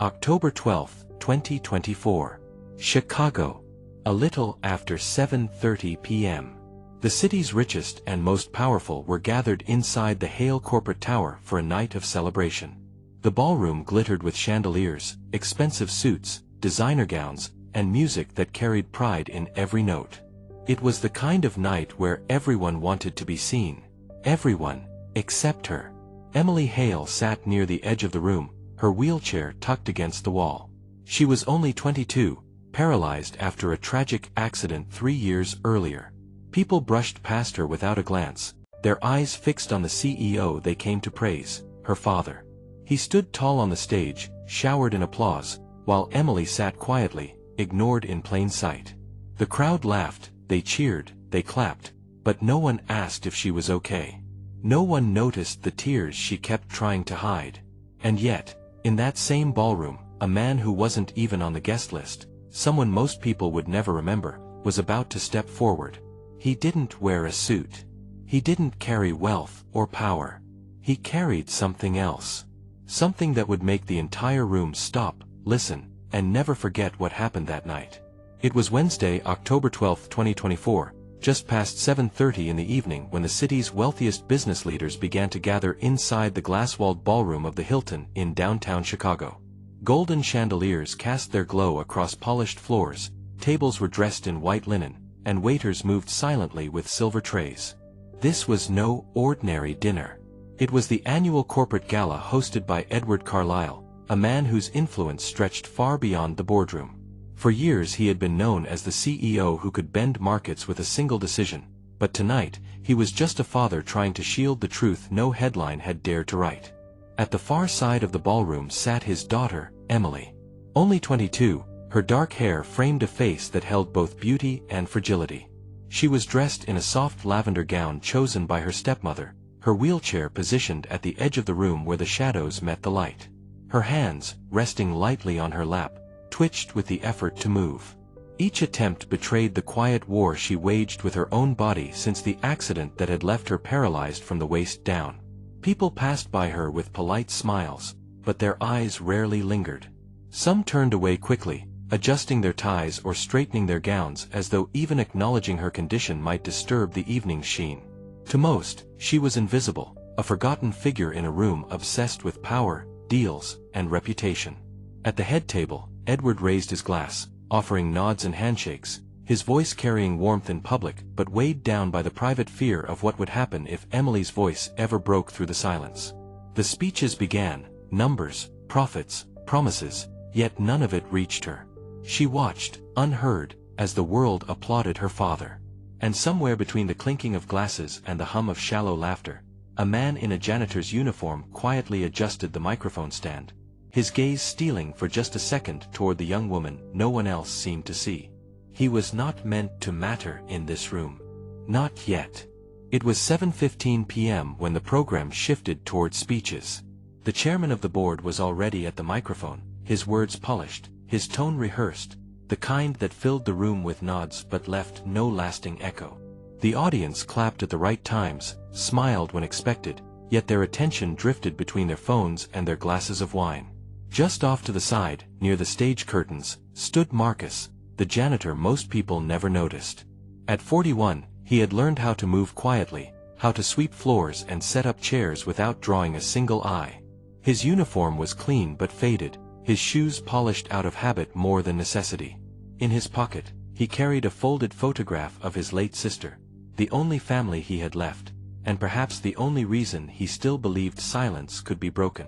October 12, 2024. Chicago. A little after 7:30 p.m. The city's richest and most powerful were gathered inside the Hale corporate tower for a night of celebration. The ballroom glittered with chandeliers, expensive suits, designer gowns, and music that carried pride in every note. It was the kind of night where everyone wanted to be seen. Everyone, except her. Emily Hale sat near the edge of the room, her wheelchair tucked against the wall. She was only 22, paralyzed after a tragic accident 3 years earlier. People brushed past her without a glance, their eyes fixed on the CEO they came to praise, her father. He stood tall on the stage, showered in applause, while Emily sat quietly, ignored in plain sight. The crowd laughed, they cheered, they clapped, but no one asked if she was okay. No one noticed the tears she kept trying to hide. And yet, in that same ballroom, a man who wasn't even on the guest list, someone most people would never remember, was about to step forward. He didn't wear a suit. He didn't carry wealth or power. He carried something else. Something that would make the entire room stop, listen, and never forget what happened that night. It was Wednesday, October 12, 2024, just past 7:30 in the evening when the city's wealthiest business leaders began to gather inside the glass-walled ballroom of the Hilton in downtown Chicago. Golden chandeliers cast their glow across polished floors, tables were dressed in white linen, and waiters moved silently with silver trays. This was no ordinary dinner. It was the annual corporate gala hosted by Edward Carlisle, a man whose influence stretched far beyond the boardroom. For years he had been known as the CEO who could bend markets with a single decision, but tonight, he was just a father trying to shield the truth no headline had dared to write. At the far side of the ballroom sat his daughter, Emily. Only 22, her dark hair framed a face that held both beauty and fragility. She was dressed in a soft lavender gown chosen by her stepmother, her wheelchair positioned at the edge of the room where the shadows met the light. Her hands, resting lightly on her lap, twitched with the effort to move. Each attempt betrayed the quiet war she waged with her own body since the accident that had left her paralyzed from the waist down. People passed by her with polite smiles, but their eyes rarely lingered. Some turned away quickly, adjusting their ties or straightening their gowns as though even acknowledging her condition might disturb the evening's sheen. To most, she was invisible, a forgotten figure in a room obsessed with power, deals, and reputation. At the head table, Edward raised his glass, offering nods and handshakes, his voice carrying warmth in public but weighed down by the private fear of what would happen if Emily's voice ever broke through the silence. The speeches began, numbers, profits, promises, yet none of it reached her. She watched, unheard, as the world applauded her father. And somewhere between the clinking of glasses and the hum of shallow laughter, a man in a janitor's uniform quietly adjusted the microphone stand, his gaze stealing for just a second toward the young woman no one else seemed to see. He was not meant to matter in this room. Not yet. It was 7:15 p.m. when the program shifted toward speeches. The chairman of the board was already at the microphone, his words polished, his tone rehearsed, the kind that filled the room with nods but left no lasting echo. The audience clapped at the right times, smiled when expected, yet their attention drifted between their phones and their glasses of wine. Just off to the side, near the stage curtains, stood Marcus, the janitor most people never noticed. At 41, he had learned how to move quietly, how to sweep floors and set up chairs without drawing a single eye. His uniform was clean but faded, his shoes polished out of habit more than necessity. In his pocket, he carried a folded photograph of his late sister, the only family he had left, and perhaps the only reason he still believed silence could be broken.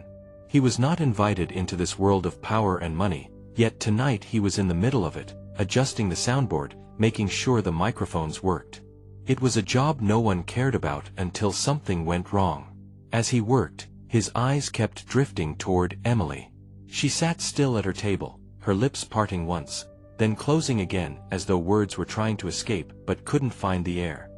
He was not invited into this world of power and money, yet tonight he was in the middle of it, adjusting the soundboard, making sure the microphones worked. It was a job no one cared about until something went wrong. As he worked, his eyes kept drifting toward Emily. She sat still at her table, her lips parting once, then closing again as though words were trying to escape but couldn't find the air.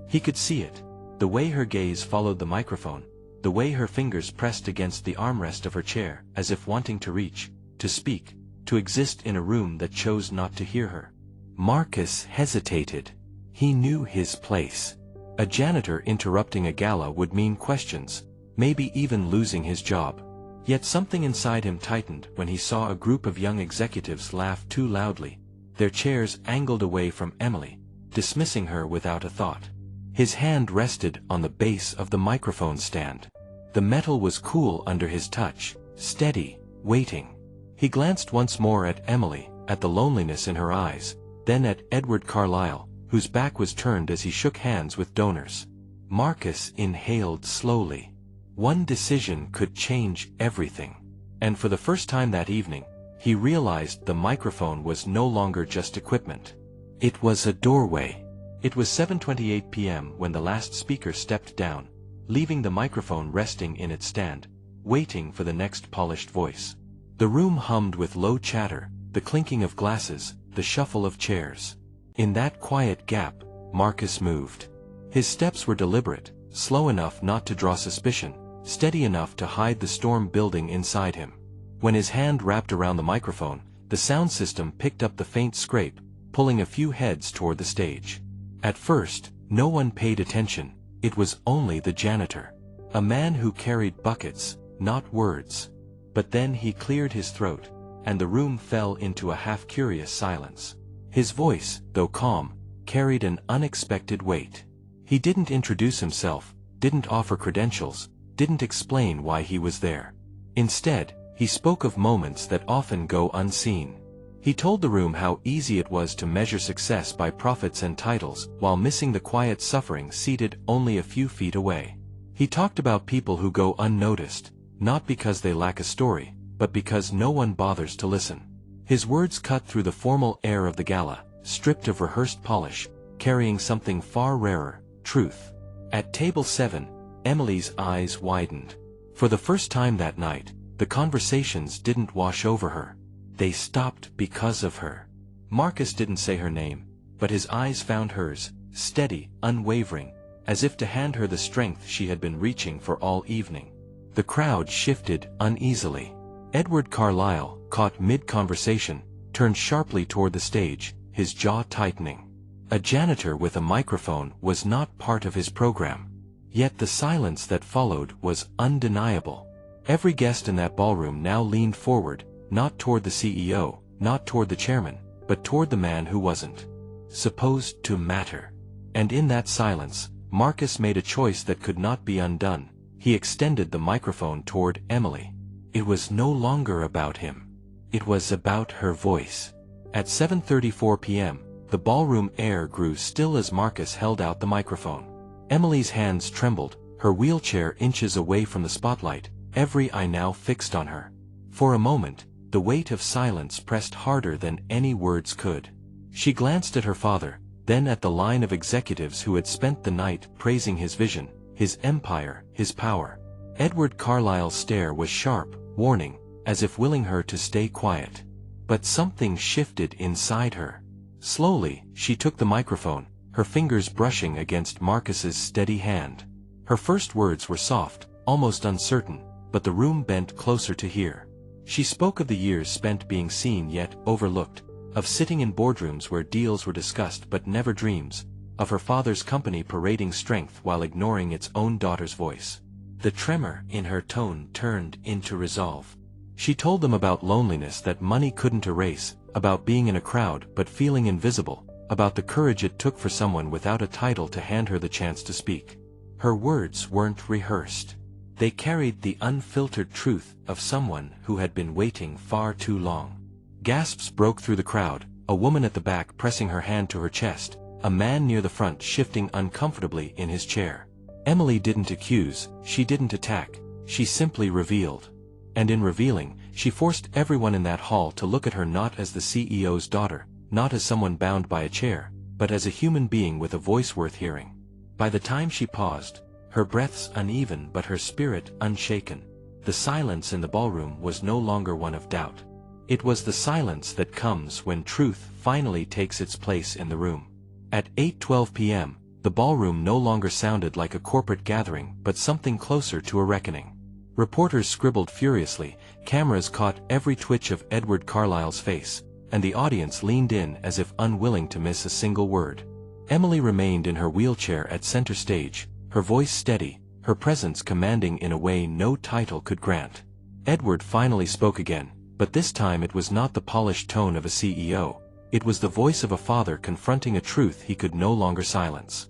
He could see it, the way her gaze followed the microphone, the way her fingers pressed against the armrest of her chair as if wanting to reach, to speak, to exist in a room that chose not to hear her. Marcus hesitated. He knew his place. A janitor interrupting a gala would mean questions, maybe even losing his job. Yet something inside him tightened when he saw a group of young executives laugh too loudly, their chairs angled away from Emily, dismissing her without a thought. His hand rested on the base of the microphone stand. The metal was cool under his touch, steady, waiting. He glanced once more at Emily, at the loneliness in her eyes, then at Edward Carlisle, whose back was turned as he shook hands with donors. Marcus inhaled slowly. One decision could change everything. And for the first time that evening, he realized the microphone was no longer just equipment. It was a doorway. It was 7:28 p.m. when the last speaker stepped down, leaving the microphone resting in its stand, waiting for the next polished voice. The room hummed with low chatter, the clinking of glasses, the shuffle of chairs. In that quiet gap, Marcus moved. His steps were deliberate, slow enough not to draw suspicion, steady enough to hide the storm building inside him. When his hand wrapped around the microphone, the sound system picked up the faint scrape, pulling a few heads toward the stage. At first, no one paid attention. It was only the janitor. A man who carried buckets, not words. But then he cleared his throat, and the room fell into a half-curious silence. His voice, though calm, carried an unexpected weight. He didn't introduce himself, didn't offer credentials, didn't explain why he was there. Instead, he spoke of moments that often go unseen. He told the room how easy it was to measure success by profits and titles, while missing the quiet suffering seated only a few feet away. He talked about people who go unnoticed, not because they lack a story, but because no one bothers to listen. His words cut through the formal air of the gala, stripped of rehearsed polish, carrying something far rarer, truth. At table 7, Emily's eyes widened. For the first time that night, the conversations didn't wash over her. They stopped because of her. Marcus didn't say her name, but his eyes found hers, steady, unwavering, as if to hand her the strength she had been reaching for all evening. The crowd shifted uneasily. Edward Carlisle, caught mid-conversation, turned sharply toward the stage, his jaw tightening. A janitor with a microphone was not part of his program. Yet the silence that followed was undeniable. Every guest in that ballroom now leaned forward, not toward the CEO, not toward the chairman, but toward the man who wasn't supposed to matter. And in that silence, Marcus made a choice that could not be undone. He extended the microphone toward Emily. It was no longer about him. It was about her voice. At 7:34 p.m., the ballroom air grew still as Marcus held out the microphone. Emily's hands trembled, her wheelchair inches away from the spotlight, every eye now fixed on her. For a moment, the weight of silence pressed harder than any words could. She glanced at her father, then at the line of executives who had spent the night praising his vision, his empire, his power. Edward Carlisle's stare was sharp, warning, as if willing her to stay quiet. But something shifted inside her. Slowly, she took the microphone, her fingers brushing against Marcus's steady hand. Her first words were soft, almost uncertain, but the room bent closer to hear. She spoke of the years spent being seen yet overlooked, of sitting in boardrooms where deals were discussed but never dreams, of her father's company parading strength while ignoring its own daughter's voice. The tremor in her tone turned into resolve. She told them about loneliness that money couldn't erase, about being in a crowd but feeling invisible, about the courage it took for someone without a title to hand her the chance to speak. Her words weren't rehearsed. They carried the unfiltered truth of someone who had been waiting far too long. Gasps broke through the crowd, a woman at the back pressing her hand to her chest, a man near the front shifting uncomfortably in his chair. Emily didn't accuse, she didn't attack, she simply revealed. And in revealing, she forced everyone in that hall to look at her not as the CEO's daughter, not as someone bound by a chair, but as a human being with a voice worth hearing. By the time she paused, her breaths uneven but her spirit unshaken, the silence in the ballroom was no longer one of doubt. It was the silence that comes when truth finally takes its place in the room. At 8:12 p.m., the ballroom no longer sounded like a corporate gathering but something closer to a reckoning. Reporters scribbled furiously, cameras caught every twitch of Edward Carlisle's face, and the audience leaned in as if unwilling to miss a single word. Emily remained in her wheelchair at center stage, her voice steady, her presence commanding in a way no title could grant. Edward finally spoke again, but this time it was not the polished tone of a CEO. It was the voice of a father confronting a truth he could no longer silence.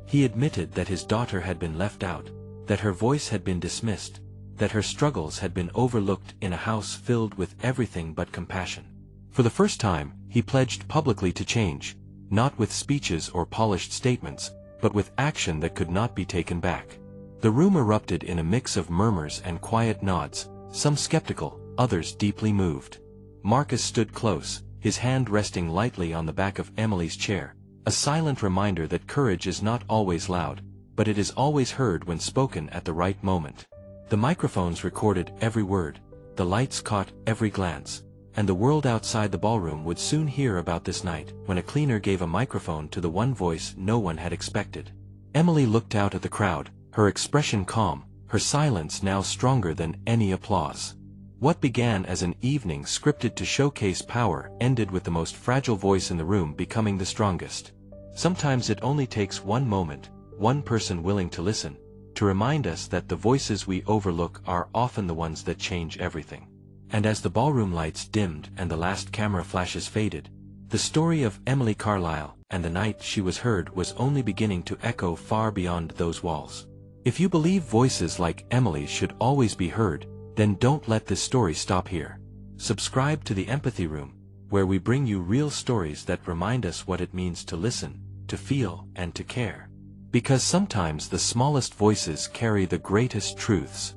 He admitted that his daughter had been left out, that her voice had been dismissed, that her struggles had been overlooked in a house filled with everything but compassion. For the first time, he pledged publicly to change, not with speeches or polished statements, but with action that could not be taken back. The room erupted in a mix of murmurs and quiet nods, some skeptical, others deeply moved. Marcus stood close, his hand resting lightly on the back of Emily's chair, a silent reminder that courage is not always loud, but it is always heard when spoken at the right moment. The microphones recorded every word, the lights caught every glance, and the world outside the ballroom would soon hear about this night, when a cleaner gave a microphone to the one voice no one had expected. Emily looked out at the crowd, her expression calm, her silence now stronger than any applause. What began as an evening scripted to showcase power ended with the most fragile voice in the room becoming the strongest. Sometimes it only takes one moment, one person willing to listen, to remind us that the voices we overlook are often the ones that change everything. And as the ballroom lights dimmed and the last camera flashes faded, the story of Emily Carlisle and the night she was heard was only beginning to echo far beyond those walls. If you believe voices like Emily's should always be heard, then don't let this story stop here. Subscribe to the Empathy Room, where we bring you real stories that remind us what it means to listen, to feel, and to care. Because sometimes the smallest voices carry the greatest truths.